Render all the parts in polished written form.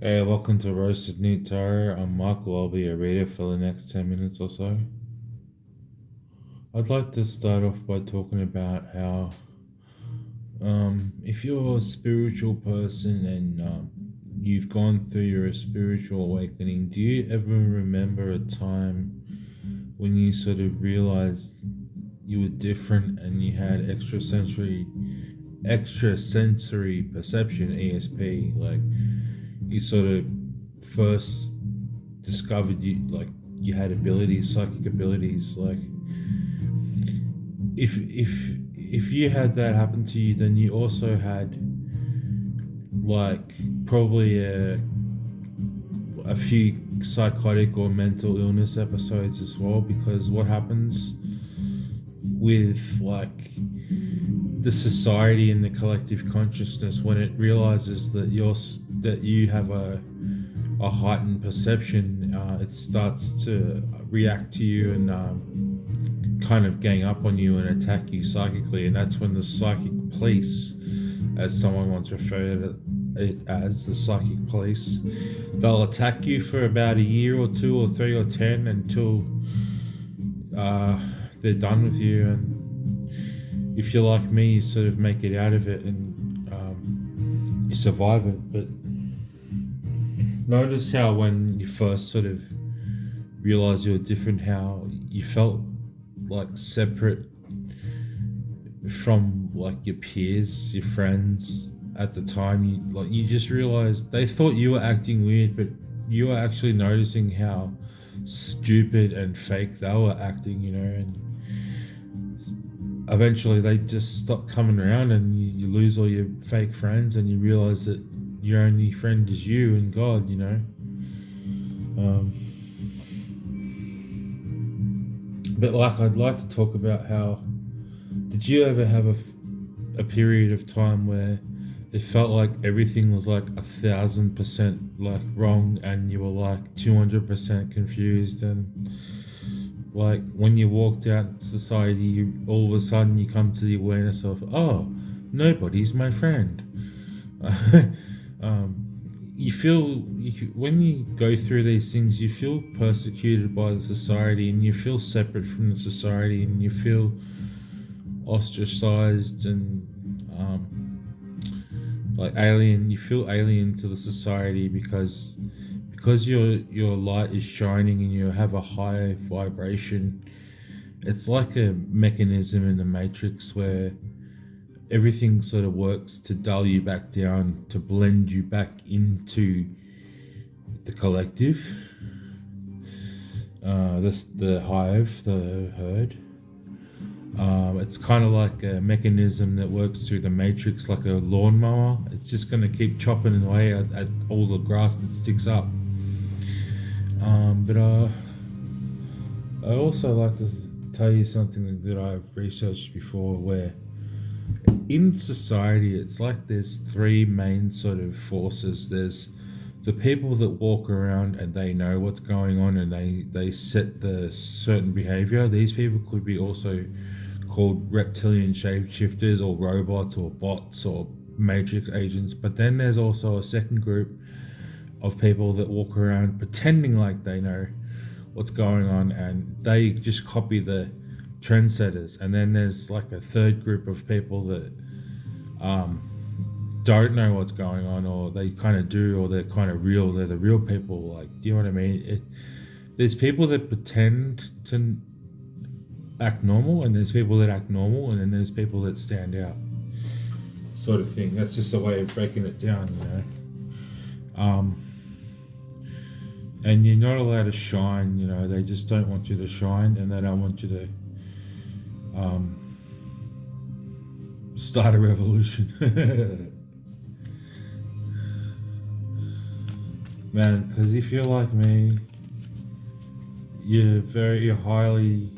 Hey, welcome to Roasted-Newt Tarot. I'm Michael. I'll be a reader for the next 10 minutes or so. I'd like to start off by talking about how, if you're a spiritual person and you've gone through your spiritual awakening, do you ever remember a time when you sort of realized you were different and you had extrasensory perception, ESP? Like, you sort of first discovered you had abilities, psychic abilities. Like, if you had that happen to you, then you also had like probably a few psychotic or mental illness episodes as well, because what happens with like the society and the collective consciousness when it realizes that you have a heightened perception, it starts to react to you and kind of gang up on you and attack you psychically, and that's when the psychic police, as someone once referred to it as, the psychic police, they'll attack you for about a year or two or three or 10 until they're done with you. And if you're like me, you sort of make it out of it and you survive it. But notice how when you first sort of realized you were different, how you felt like separate from like your peers, your friends at the time. You just realized they thought you were acting weird, but you were actually noticing how stupid and fake they were acting, and eventually they just stop coming around and you lose all your fake friends and you realize that your only friend is you and God. But like, I'd like to talk about how, did you ever have a period of time where it felt like everything was like 1,000% like wrong and you were like 200% confused, and like when you walked out in society, all of a sudden you come to the awareness of, oh, nobody's my friend. um, when you go through these things, you feel persecuted by the society and you feel separate from the society and you feel ostracized and like alien. You feel alien to the society because your light is shining and you have a high vibration. It's like a mechanism in the matrix where everything sort of works to dull you back down, to blend you back into the collective, the hive, the herd. It's kind of like a mechanism that works through the matrix, like a lawnmower. It's just going to keep chopping away at all the grass that sticks up. But I also like to tell you something that I've researched before, where in society it's like there's three main sort of forces. There's the people that walk around and they know what's going on and they set the certain behavior. These people could be also called reptilian shapeshifters or robots or bots or matrix agents. But then there's also a second group of people that walk around pretending like they know what's going on and they just copy the trendsetters. And then there's like a third group of people that don't know what's going on, or they kind of do, or they're kind of real. They're the real people. Like, do you know what I mean? There's people that pretend to act normal, and there's people that act normal, and then there's people that stand out, sort of thing. That's just a way of breaking it down. And you're not allowed to shine. They just don't want you to shine, and they don't want you to start a revolution. Man, because if you're like me, you're very highly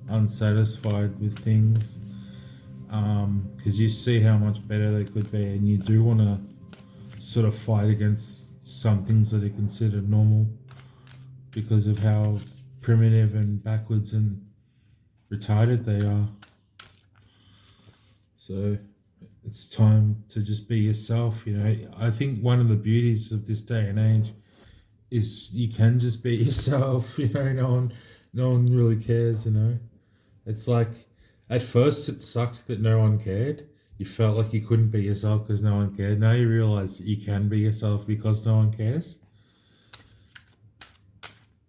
unsatisfied with things, because you see how much better they could be, and you do want to sort of fight against some things that are considered normal because of how primitive and backwards and retarded they are. So it's time to just be yourself. I think one of the beauties of this day and age is you can just be yourself. No one really cares. It's like at first it sucked that no one cared. You felt like you couldn't be yourself because no one cared. Now you realize that you can be yourself because no one cares.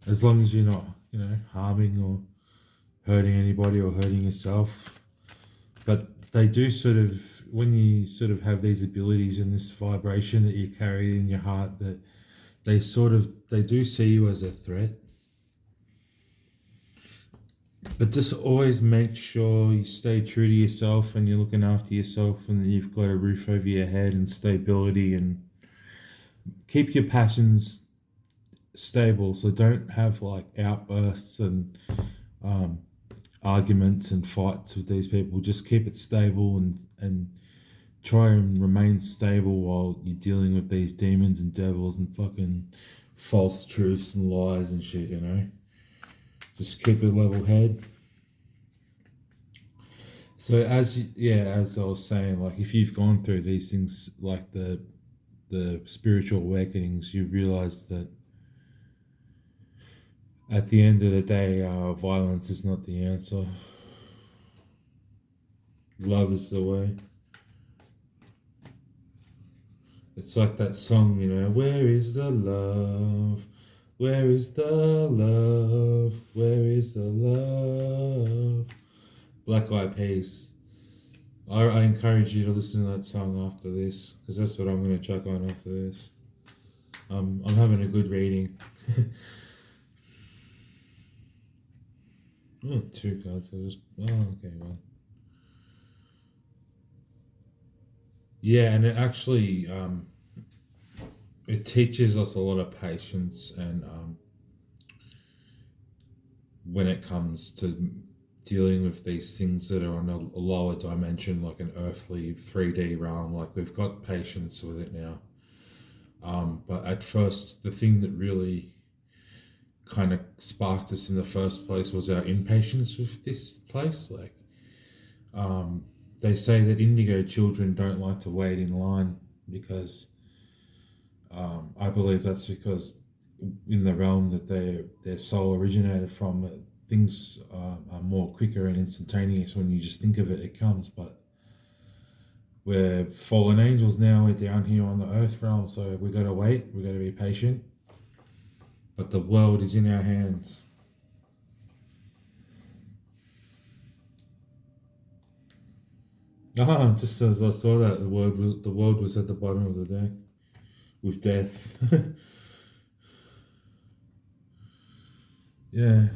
As long as you're not, harming or hurting anybody or hurting yourself. But they do sort of, when you sort of have these abilities and this vibration that you carry in your heart, that they do see you as a threat. But just always make sure you stay true to yourself and you're looking after yourself and that you've got a roof over your head and stability, and keep your passions stable. So don't have like outbursts and um, arguments and fights with these people. Just keep it stable and try and remain stable while you're dealing with these demons and devils and fucking false truths and lies and shit. Just keep a level head. So as I was saying, like if you've gone through these things, like the spiritual awakenings, you realize that at the end of the day, violence is not the answer. Love is the way. It's like that song, where is the love? Where is the love? Where is the love? Black Eyed Peas. I encourage you to listen to that song after this, because that's what I'm going to chuck on after this. I'm having a good reading. Oh, 2 cards. Okay, well. Yeah, and it actually it teaches us a lot of patience, and when it comes to dealing with these things that are on a lower dimension, like an earthly 3D realm, like we've got patience with it now. But at first, the thing that really kind of sparked us in the first place was our impatience with this place. Like, they say that indigo children don't like to wait in line because I believe that's because in the realm that their soul originated from, things are more quicker and instantaneous. When you just think of it, it comes. But we're fallen angels now. We're down here on the earth realm, so we got to wait. We got to be patient. But the world is in our hands. Just as I saw that, the world was at the bottom of the deck with death. Yeah.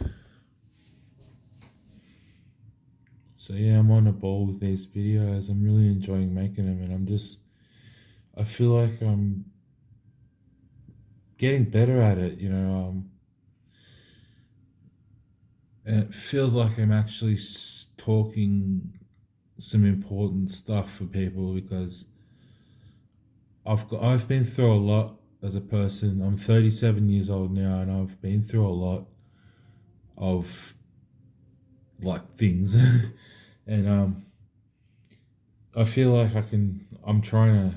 So yeah, I'm on a ball with these videos. I'm really enjoying making them, and I feel like I'm getting better at it, and it feels like I'm actually talking some important stuff for people, because I've been through a lot as a person. I'm 37 years old now, and I've been through a lot of like things, and I feel like I'm trying to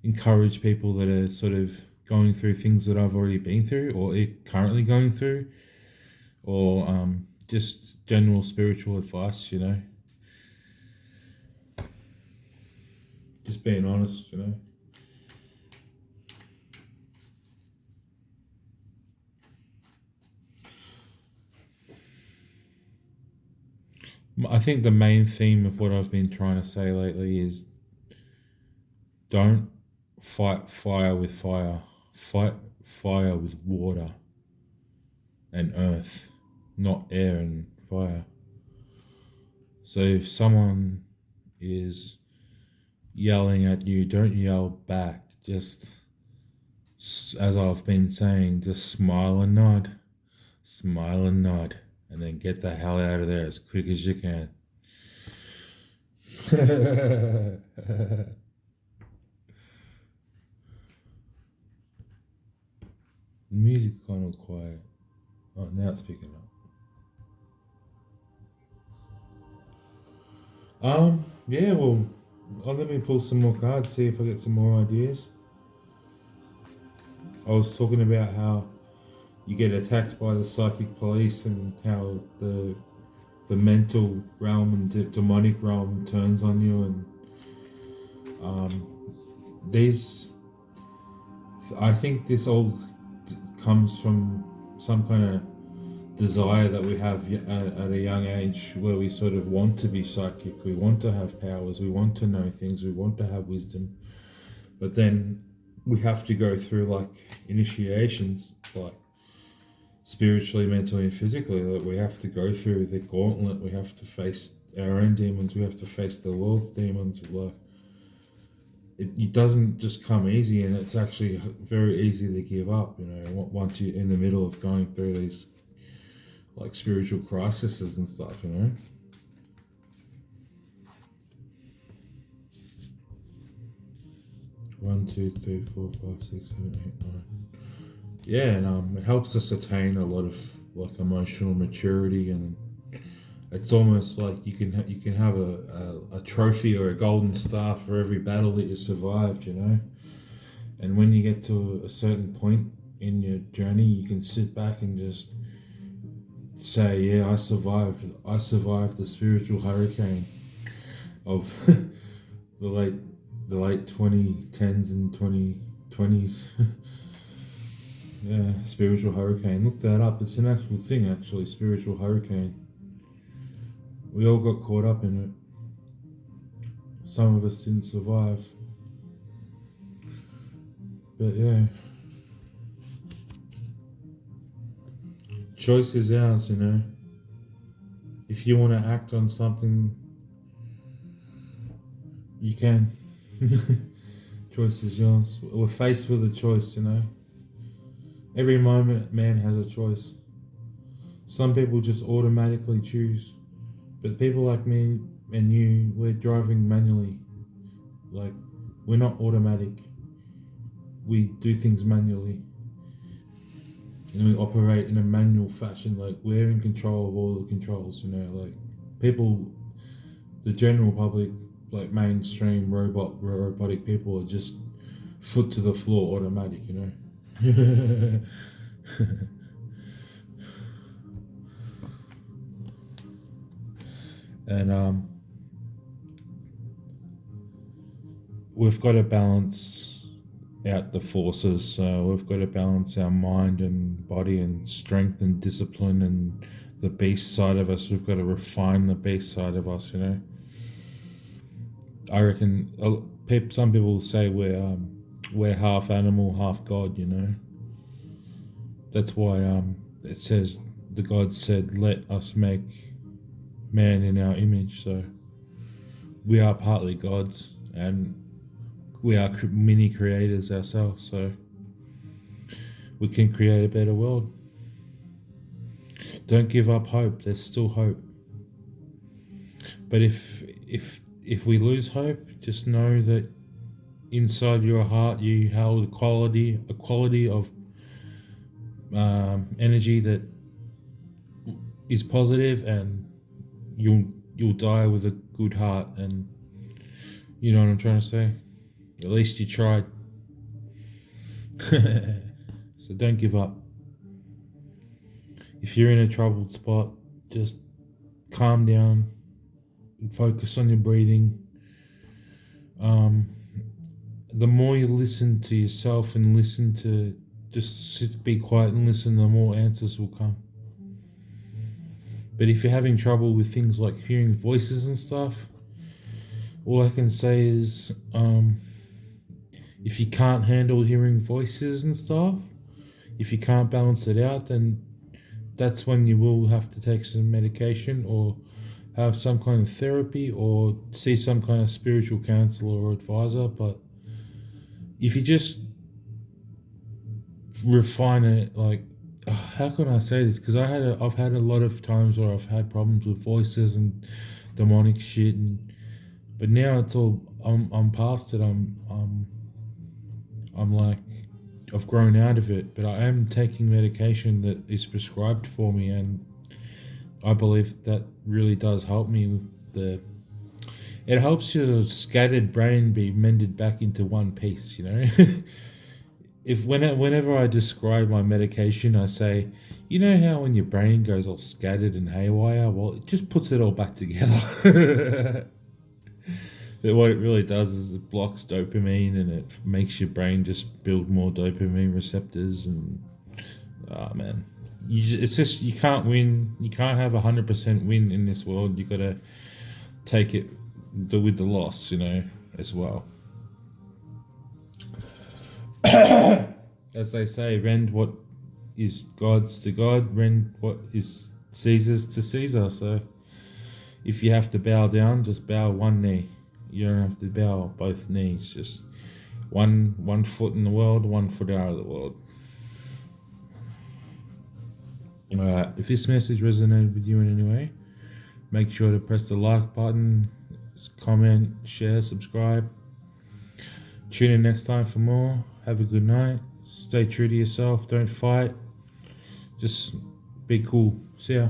encourage people that are sort of going through things that I've already been through or currently going through, or just general spiritual advice. Just being honest. I think the main theme of what I've been trying to say lately is don't fight fire with fire. Fight fire with water and earth, not air and fire. So if someone is yelling at you, don't yell back. Just, as I've been saying, just smile and nod. Smile and nod. And then get the hell out of there as quick as you can. The music's kind of quiet. Oh, now it's picking up. Yeah, well, let me pull some more cards, see if I get some more ideas. I was talking about how you get attacked by the psychic police and how the mental realm and demonic realm turns on you, and these, I think this all comes from some kind of desire that we have at a young age, where we sort of want to be psychic, we want to have powers, we want to know things, we want to have wisdom, but then we have to go through like initiations, like spiritually, mentally, and physically. Like we have to go through the gauntlet. We have to face our own demons. We have to face the world's demons. Like it doesn't just come easy, and it's actually very easy to give up. You know, once you're in the middle of going through these like spiritual crises and stuff. You know. One, two, three, four, five, six, seven, eight, nine. Yeah, and it helps us attain a lot of like emotional maturity, and it's almost like you can have a trophy or a golden star for every battle that you survived, you know. And when you get to a certain point in your journey, you can sit back and just say, "Yeah, I survived. I survived the spiritual hurricane of the late 2010s and 2020s." Yeah, spiritual hurricane. Look that up. It's an actual thing, actually. Spiritual hurricane. We all got caught up in it. Some of us didn't survive. But yeah. Choice is ours, you know. If you want to act on something, you can. Choice is yours. We're faced with a choice, you know. Every moment, man has a choice. Some people just automatically choose, but people like me and you, we're driving manually. Like, we're not automatic. We do things manually, and we operate in a manual fashion. Like, we're in control of all the controls. You know, like people, the general public, like mainstream robotic people, are just foot to the floor, automatic. You know. And we've got to balance out the forces. So we've got to balance our mind and body and strength and discipline and the beast side of us. We've got to refine the beast side of us, you know. I reckon some people say we're half animal, half God, you know. That's why it says the God said, "Let us make man in our image." So we are partly gods, and we are mini creators ourselves. So we can create a better world. Don't give up hope. There's still hope. But if we lose hope, just know that inside your heart you held a quality of energy that is positive, and you'll die with a good heart. And you know what I'm trying to say? At least you tried. So don't give up. If you're in a troubled spot, just calm down and focus on your breathing. The more you listen to yourself and listen to just be quiet and listen, the more answers will come. But if you're having trouble with things like hearing voices and stuff, all I can say is if you can't handle hearing voices and stuff, if you can't balance it out, then that's when you will have to take some medication or have some kind of therapy or see some kind of spiritual counselor or advisor. But if you just refine it, like, how can I say this? Because I've had a lot of times where I've had problems with voices and demonic shit, but now it's all I'm past it. I'm like, I've grown out of it, but I am taking medication that is prescribed for me, and I believe that really does help me with the it helps your scattered brain be mended back into one piece, you know. Whenever I describe my medication, I say, you know how when your brain goes all scattered and haywire, well, it just puts it all back together. But what it really does is it blocks dopamine and it makes your brain just build more dopamine receptors. And oh man, it's just you can't win. You can't have 100% win in this world. You gotta take it with the loss, you know, as well. As they say, rend what is God's to God, rend what is Caesar's to Caesar. So if you have to bow down, just bow one knee. You don't have to bow both knees. Just one foot in the world, 1 foot out of the world. Alright, if this message resonated with you in any way, make sure to press the like button, comment, share, subscribe. Tune in next time for more. Have a good night. Stay true to yourself. Don't fight. Just be cool. See ya.